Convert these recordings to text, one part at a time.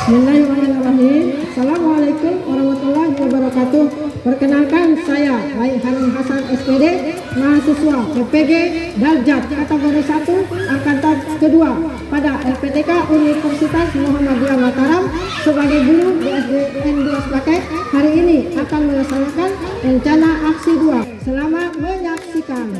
Bismillahirrahmanirrahim. Assalamualaikum warahmatullahi wabarakatuh. Perkenalkan, saya Harun Hasan SPD, mahasiswa PPG Darjat kategori 1 angkatan kedua pada LPTK Universitas Muhammadiyah Mataram sebagai guru di SDN 2 Sepaket. Hari ini akan melaksanakan rencana aksi 2. Selamat menyaksikan.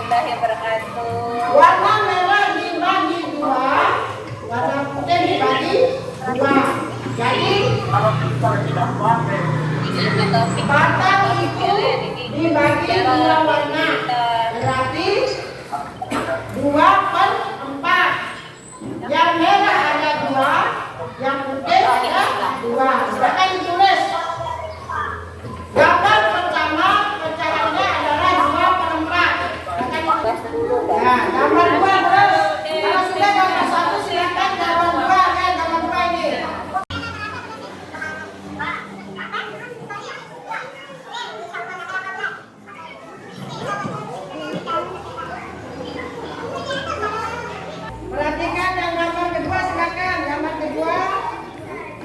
warahmatullahi wabarakatuh. Warna merah dibagi dua, warna putih dibagi dua. Jadi batang itu dibagi dua warna, berarti 2/4. Yang merah ada 2, yang putih ada 2. Silakan ditulis. Gambar pertama pecahannya adalah 2/4. Ya, gambar 2 terus. Kalau sudah gambar 1 silakan gambar 2. Gambar 2 ini. Perhatikan yang gambar kedua, silakan. Gambar kedua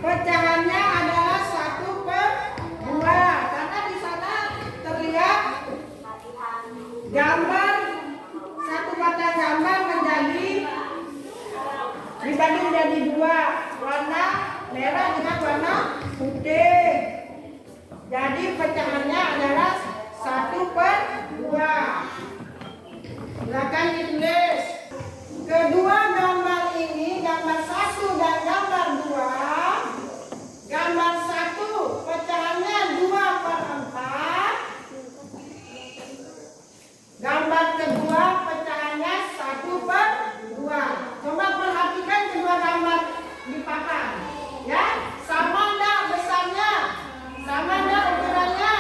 pecahannya adalah 1/2 karena di sana terlihat gambar satu batang gambar dibagi menjadi 2, warna merah dengan warna putih. Jadi pecahannya adalah 1/2. Silakan ditulis. Kedua gambar ini, gambar 1 dan gambar 2. Gambar 1 pecahannya 2/4. Gambar kedua pecahannya 1/2. Coba perhatikan kedua gambar di papan. Ya, sama enggak besarnya? Sama enggak ukurannya?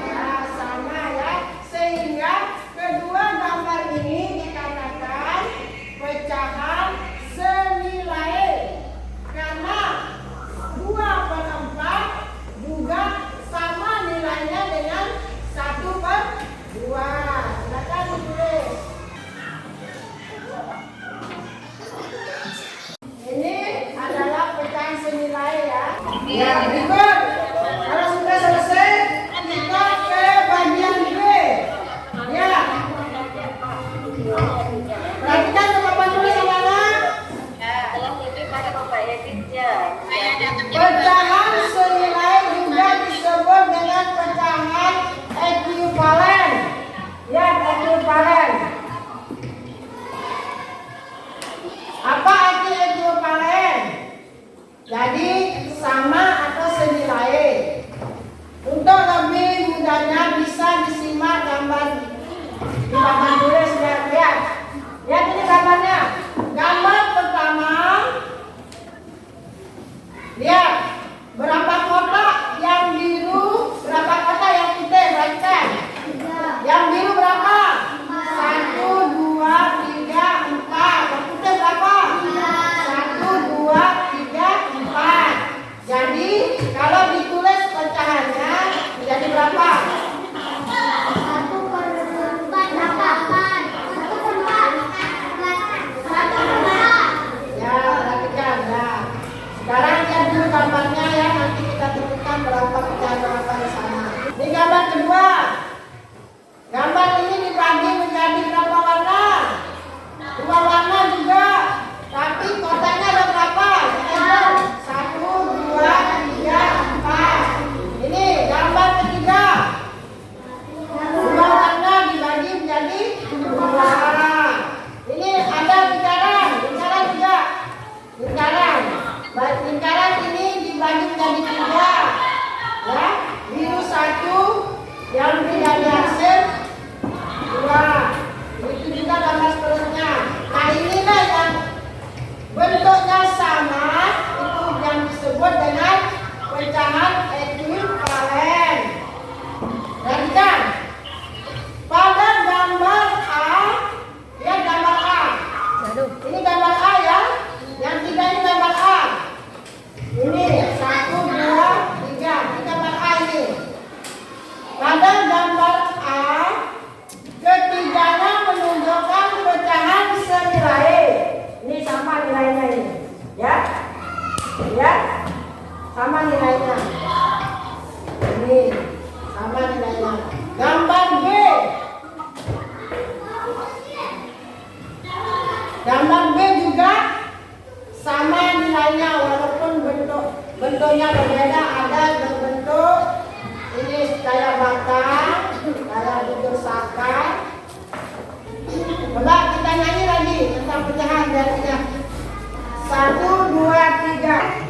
Ya, sama ya. Sehingga kedua gambar ini dikatakan pecahan senilai. Karena 2/4 juga sama nilainya dengan 1/2. Silakan ditulis. Ini adalah pecahan senilai ya. Ya, berikut. Kalau sudah selesai, kita ke bagian B. Ya. Perhatikan ke papan tulis anak-anak. Pecahan senilai juga disebut dengan pecahan ekuivalen. Ya, ekuivalen. Apa arti ekuivalen? Jadi sama atau senilai. Untuk lebih mudahnya bisa disimak gambar di papan tulis ya. Lihat ini gambarnya. Gambar pertama. Lihat berapa kotak yang biru, berapa kotak yang putih, perhatikan. Yang biru berapa? 1, 2, 3, 4. Yang putih berapa? 1, 2, 3, 4. Jadi kalau ditulis pecahannya menjadi berapa? 1/4. Ya, perhatikan ya. Sekarang lihat dulu gambarnya ya, nanti kita tentukan berapa pecahan berapa di sana. Ini gambar kedua. Gambar ini dibagi menjadi berapa warna? 2 warna juga. Tapi kotaknya ada berapa? 1, 2, 3, 4. Ini gambar ketiga. 2 warna dibagi menjadi 2 warna. Ini ada lingkaran juga. Lingkaran ini dibagi menjadi 3. Ya, biru 1, yang tidak diarsip 2. Itu juga gambar seterusnya. Nah, inilah yang bentuknya sama, itu yang disebut dengan pecahan ekuivalen. Perhatikan. Pada gambar A, ya gambar A. Ini gambar A ya. Yang 3 ini gambar A. Ini 1, 2, 3. Ini gambar A ini. Pada gambar A, ketiganya menunjukkan pecahan senilai. Ini sama nilainya ini. Ya. Ya. Sama nilainya. Ini sama nilainya. Gambar B. Gambar B juga sama nilainya walaupun bentuknya berbeda. Ada berbentuk ini kayak batang, kayak butir sakar. jarinya. 1, 2, 3.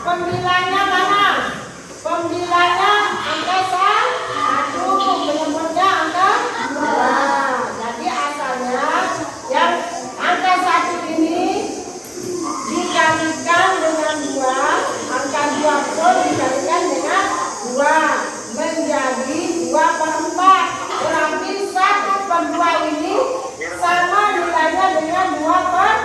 Pembilangnya mana? Pembilangnya angka 1, penyebutnya angka 2. Jadi asalnya yang angka 1 ini dikalikan dengan 2, angka 2 pun dikalikan dengan 2 menjadi 2/4. Berarti 1/2 ini sama nilainya dengan 2/4.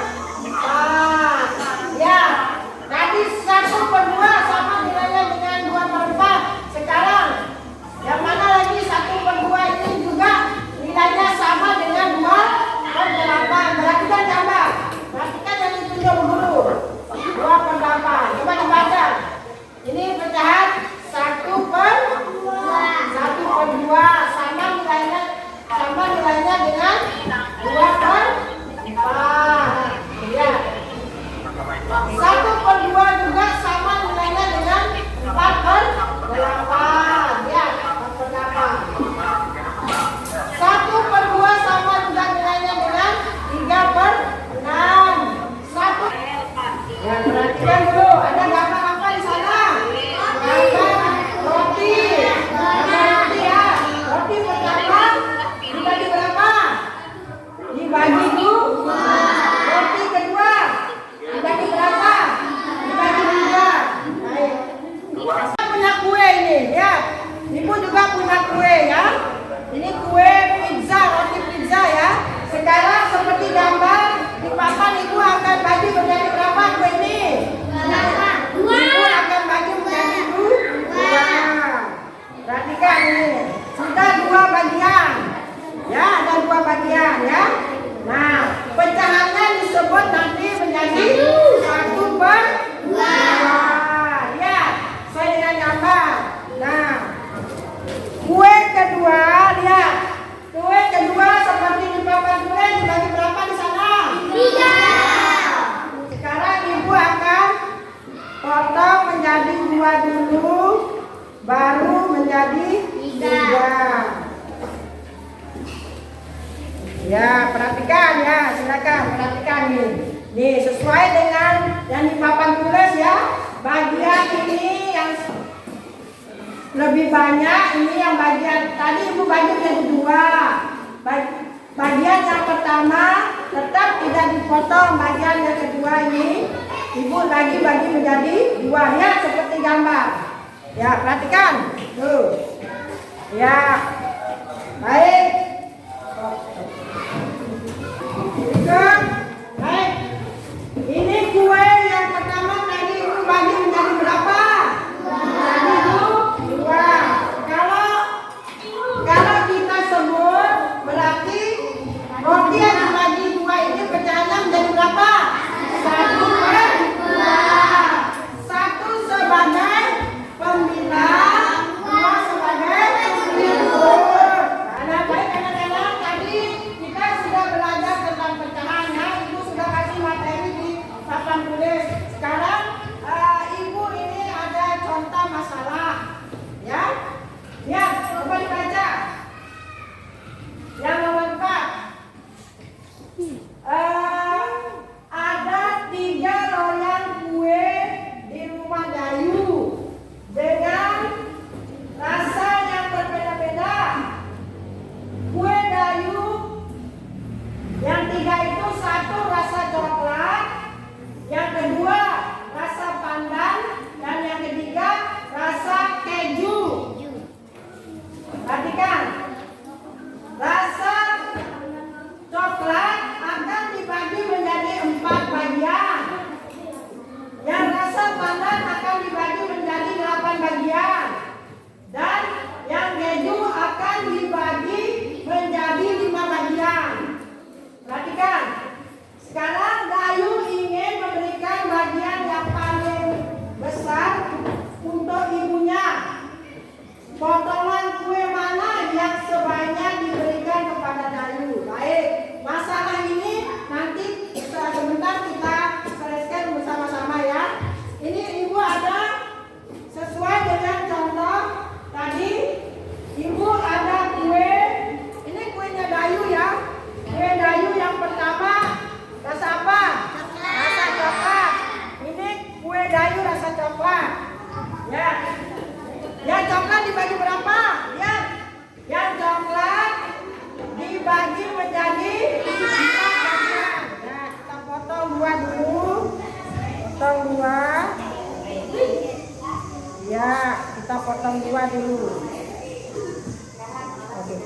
Ya. Tadi 1/2 sama nilainya dengan 2/4. Sekarang yang mana lagi 1/2 ini juga nilainya sama dengan 2/8. Perhatikan gambar. Perhatikan yang ditunjuk dulu. 2/8. Coba dibaca. Ini pecahan 1/2 sama nilainya dengan 2/4. Ya. 1/2 juga sama nilainya dengan 4/8. Ya, 4/8. 1/2 sama juga nilainya dengan 3/6. 1. Ya, perhatikan dulu. Ada gambar apa di sana? Gambar roti. Gambar roti ya. Roti pertama dibagi berapa? Dibagi 2. Roti kedua dibagi berapa? Dibagi 3. Baik. Kita punya kue ini, ya. Ibu juga punya kue, ya. Ini kue pizza, roti pizza, ya. Sekarang seperti gambar di papan, ibu akan bagi menjadi berapa kue ini? 2. Ibu akan bagi menjadi 2. Perhatikan ini. Sudah 2 bagian. Ya, ada 2 bagian, ya. Nah, pecahannya disebut nanti menjadi 1/2. Ya, saya dengan gambar. Nah, kue kedua, lihat. Kue kedua seperti di papan kue dibagi berapa di sana? 3. Sekarang ibu akan potong menjadi 2 dulu, baru menjadi 3. Ya, perhatikan ya, silakan perhatikan nih. Nih, sesuai dengan yang di papan tulis ya. Bagian ini yang lebih banyak, ini yang bagian tadi ibu bagi jadi 2. Bagian yang pertama tetap tidak dipotong, bagian yang kedua ini ibu bagi menjadi 2 ya, seperti gambar. Ya, perhatikan. Tuh. Ya. Baik. Baik, ini kue yang pertama tadi ibu bagi menjadi berapa? Menjadi 2. Kalau kita sebut berarti roti yang dibagi 2 ini pecahannya menjadi berapa? 1/2. 1 sebagai pembilang, 2 sebagai penyebut. Karena baik. potong 2 dulu. Oke.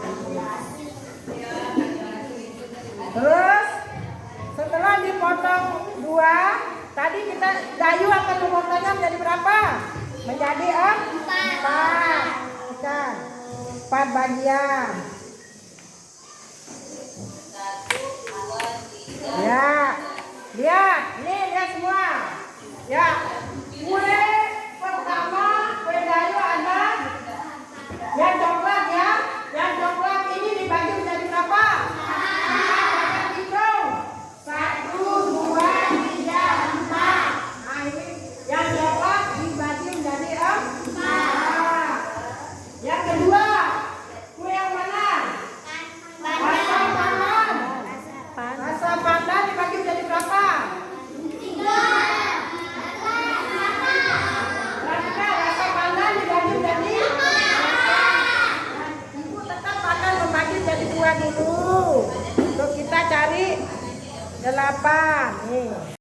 Terus setelah dipotong 2, tadi kita Dayu akan memotongnya menjadi berapa? Menjadi 4. Kita 4 bagian. Ya, lihat, nih lihat semua. Ya, kue pertama, kue Dayu ada yang coklat ya. Yang coklat ini dibagi menjadi berapa? 4. Hitung. 1, 2, 3, 4. Nah ini yang coklat dibagi menjadi 4. Yang kedua, kue yang mana? Rasa pandan. Rasa pandan dibagi menjadi berapa? 3. Rasa pandan dibagi menjadi 4. Ibu tetap akan membagi jadi 2 dulu. Untuk kita cari 8. Nih.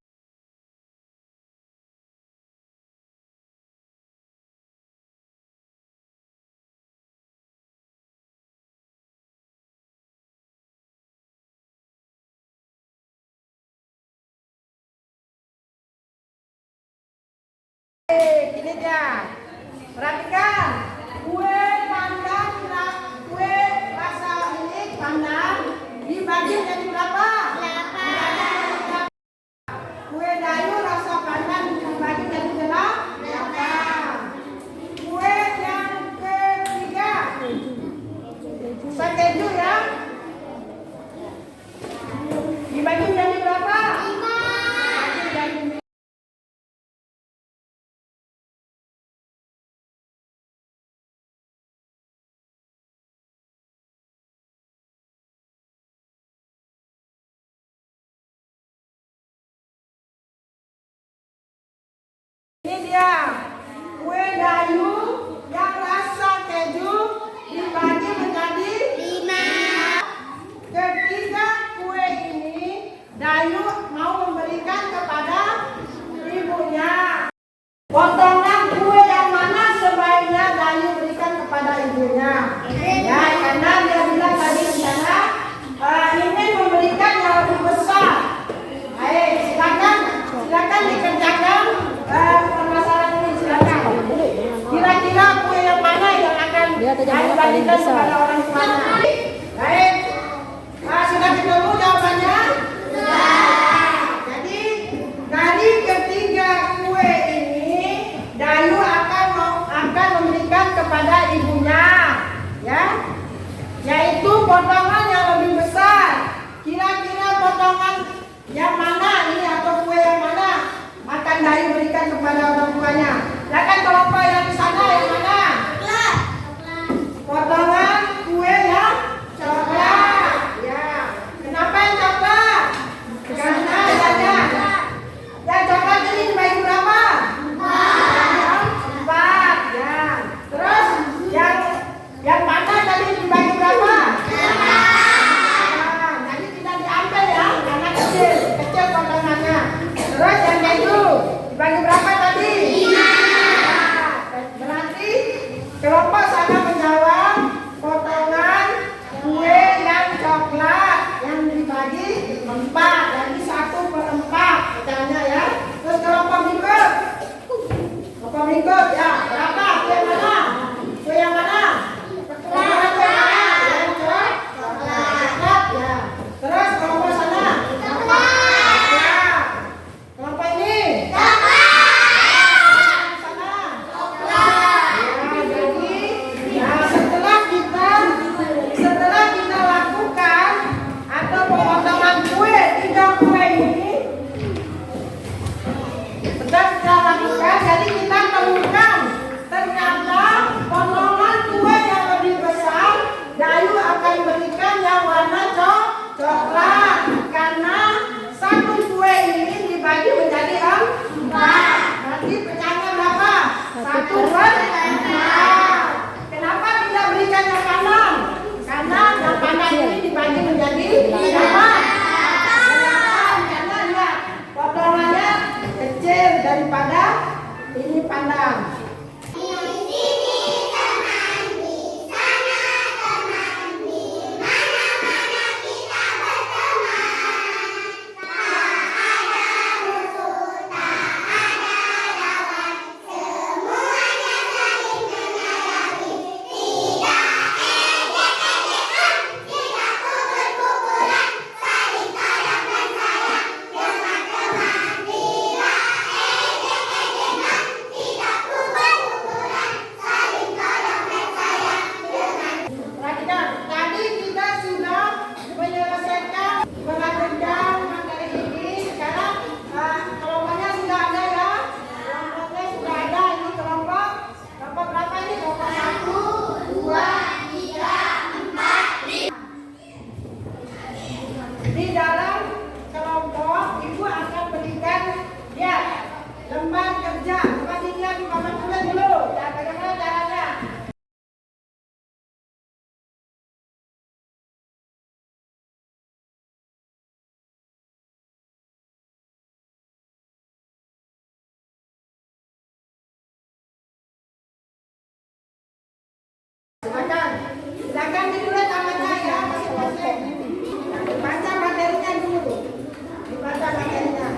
Ini dia. Perhatikan. Kue pandan, kue rasa ini pandan dibagi jadi berapa? 8. Kue Dayu rasa pandan dibagi jadi 8. Kue yang ketiga, keju ya, dibagi jadi berapa? 5. Ini dia kue Dayu yang rasa keju dibagi menjadi 5. Ketiga kue ini Dayu mau memberikan kepada ibunya. Potongan kue yang mana sebaiknya Dayu berikan kepada ibunya? Ya, karena dia bilang tadi di sana ingin memberikan yang lebih besar. Baik, silakan dikerjakan. Permasalahan ini silakan. Kira-kira kue yang mana yang akan dibagikan kepada orang tuanya? Baik, silakan dulu jawabannya. Jadi dari ketiga kue ini Dayu akan memberikan kepada ibunya, ya, yaitu potongan yang lebih besar. Kira-kira potongan yang mana ini atau kue yang mana akan Dayu berikan kepada orang tuanya? Silakan kelompok yang di sana yang mana? Potongan kue yang coklat. Ya. Kenapa yang coklat? Karena yang coklat ini dibagi berapa? 4. Ya. Terus yang mana tadi dibagi berapa? 8. Jadi tidak diambil ya, karena kecil potongannya. Terus yang keju dibagi berapa tadi? 5. Berarti Silakan, silakan ditulis namanya ya masing-masing. Dibaca materinya dulu, dibaca materinya.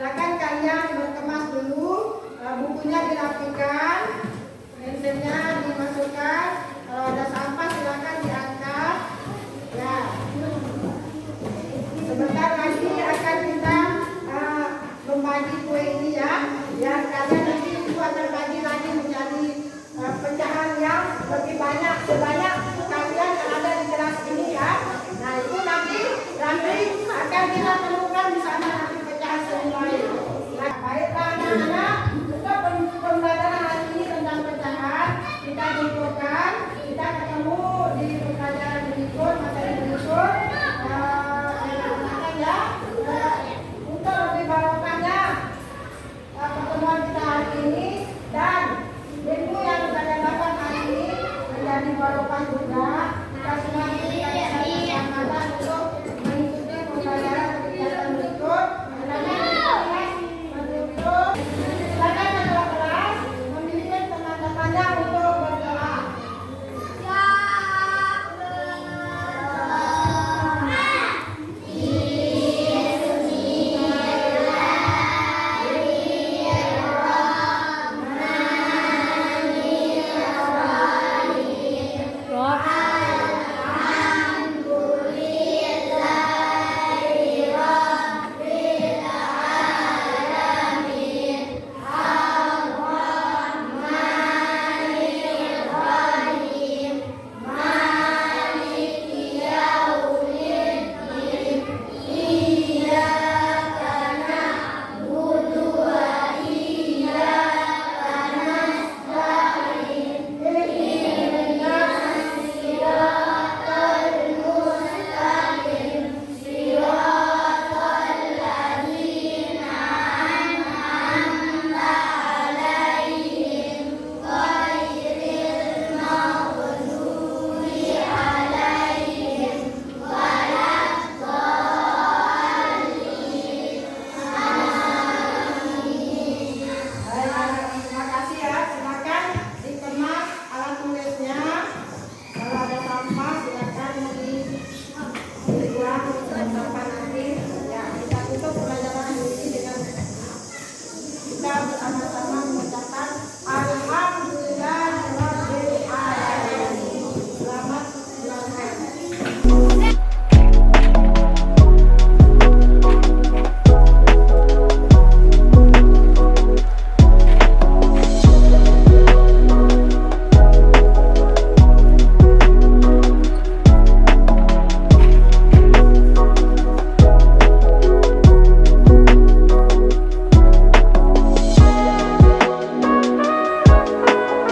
Silakan kalian berkemas dulu, bukunya dirapikan, pensilnya dimasukkan. Kalau ada sampah silakan diangkat. Ya. Sebentar lagi akan kita membagi kue ini ya. Biar kalian nanti itu akan bagi lagi menjadi pecahan yang lebih banyak.